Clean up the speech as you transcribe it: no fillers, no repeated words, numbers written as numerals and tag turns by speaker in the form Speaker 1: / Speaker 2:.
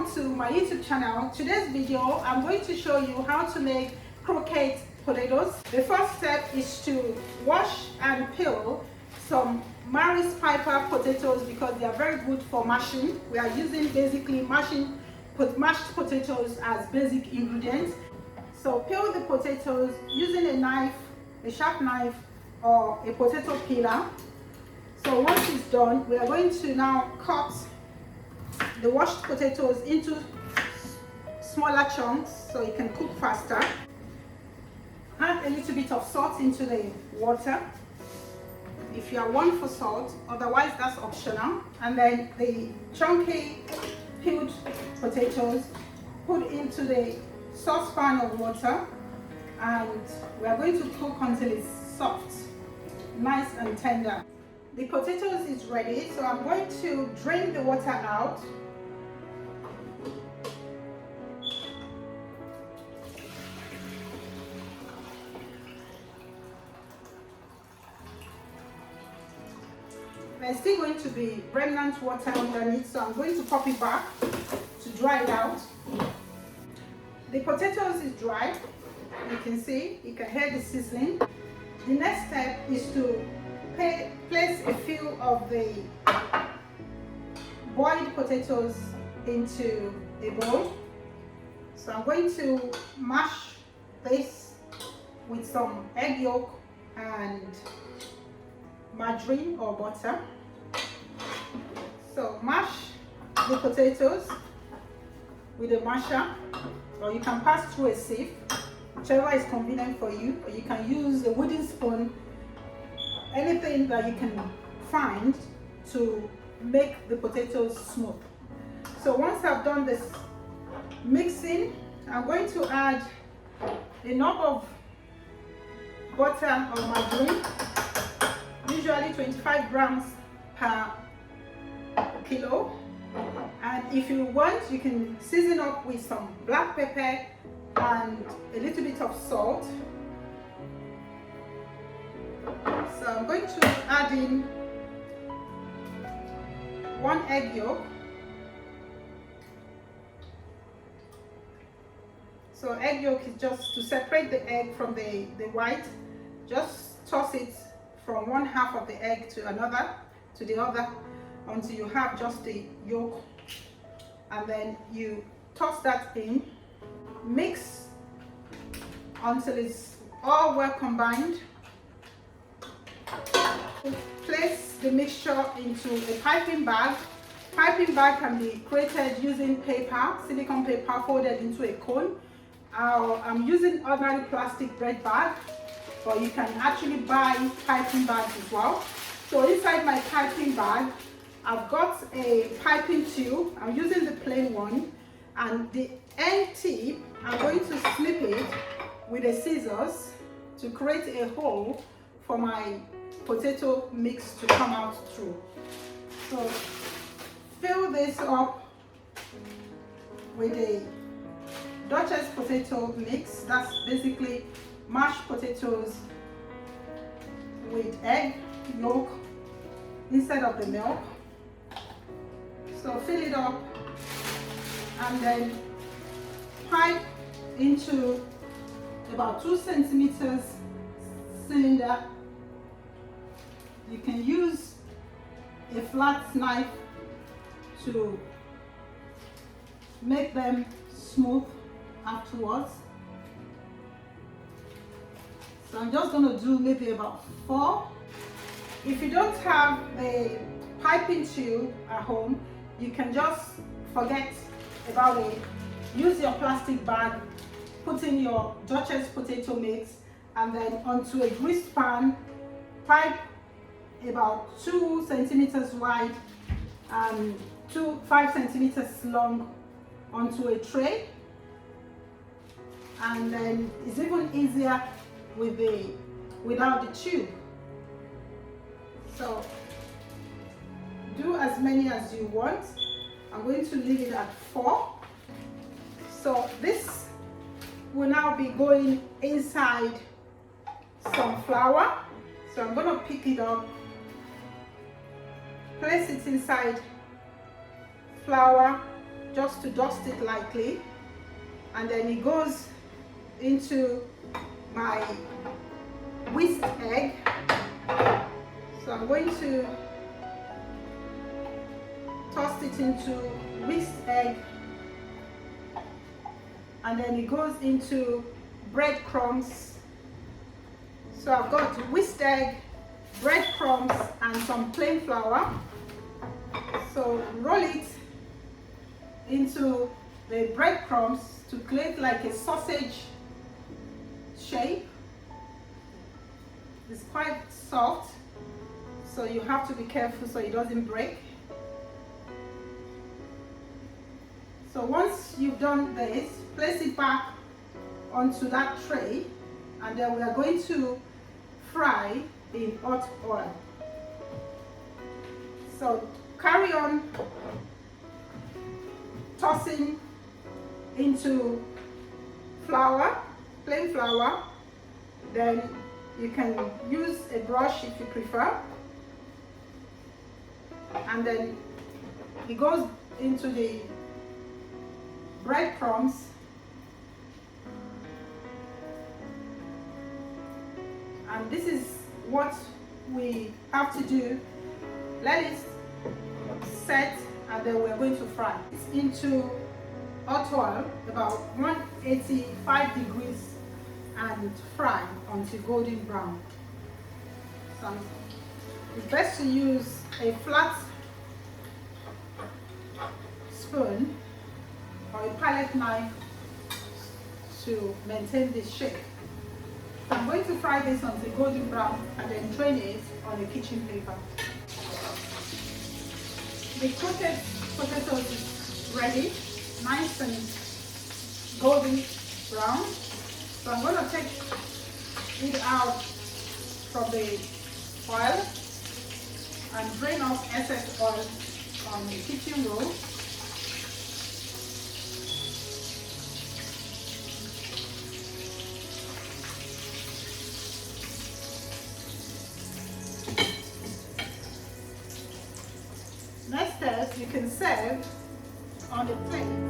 Speaker 1: welcome to my YouTube channel. Today's video I'm going to show you how to make croquette potatoes. The first step is to wash and peel some Maris Piper potatoes because they are very good for mashing. We are using basically mashed potatoes as basic ingredients. So peel the potatoes using a knife, a sharp knife or a potato peeler. So once it's done, we are going to now cut the washed potatoes into smaller chunks so you can cook faster. Add a little bit of salt into the water if you are one for salt, otherwise that's optional. And then the chunky peeled potatoes put into the saucepan of water, and we are going to cook until it's soft, nice and tender. The potatoes is ready, so I'm going to drain the water out. There's still going to be remnant water underneath, so I'm going to pop it back to dry it out. The potatoes is dry. You can see, you can hear the sizzling. The next step is to place a few of the boiled potatoes into a bowl. So I'm going to mash this with some egg yolk and margarine or butter. So mash the potatoes with a masher, or you can pass through a sieve, whichever is convenient for you, or you can use a wooden spoon, anything that you can find to make the potatoes smooth. So once I've done this mixing, I'm going to add a knob of butter or margarine, usually 25 grams per kilo. And if you want, you can season up with some black pepper and a little bit of salt. So I'm going to add in 1 egg yolk. So egg yolk is just to separate the egg from the white. Just toss it from one half of the egg to the other until you have just the yolk, and then you toss that in. Mix until it's all well combined. Place the mixture into a piping bag. Piping bag can be created using paper, silicone paper folded into a cone. I'm using ordinary plastic bread bag, but you can actually buy piping bags as well. So inside my piping bag, I've got a piping tube. I'm using the plain one, and the end tip, I'm going to snip it with a scissors to create a hole for my potato mix to come out through. So fill this up with a Duchess potato mix. That's basically mashed potatoes with egg yolk instead of the milk. So fill it up and then pipe into about 2 centimeters cylinder. You can use a flat knife to make them smooth afterwards. So I'm just going to do maybe about 4. If you don't have the piping tube at home, you can just forget about it. Use your plastic bag, put in your Duchess potato mix, and then onto a greased pan, pipe about 2 centimeters wide and 5 centimeters long onto a tray. And then it's even easier without the tube. So do as many as you want. I'm going to leave it at 4. So this will now be going inside some flour. So I'm going to pick it up, place it inside flour, just to dust it lightly, and then it goes into my whisked egg. So I'm going to toss it into whisked egg, and then it goes into breadcrumbs. So I've got whisked egg, breadcrumbs, and some plain flour. So roll it into the breadcrumbs to create like a sausage shape. It's quite soft, so you have to be careful so it doesn't break. So once you've done this, place it back onto that tray, and then we are going to fry in hot oil. So carry on tossing into flour, plain flour. Then you can use a brush if you prefer, and then it goes into the breadcrumbs, and this is what we have to do. Let it set, and then we're going to fry. It's into hot oil, about 185 degrees, and fry until golden brown. So it's best to use a flat spoon or a palette knife to maintain this shape. So I'm going to fry this until golden brown, and then drain it on a kitchen paper. The coated potatoes is ready, nice and golden brown. So I'm going to take it out from the oil and drain off excess oil on the kitchen roll. Next step, you can serve on the plate.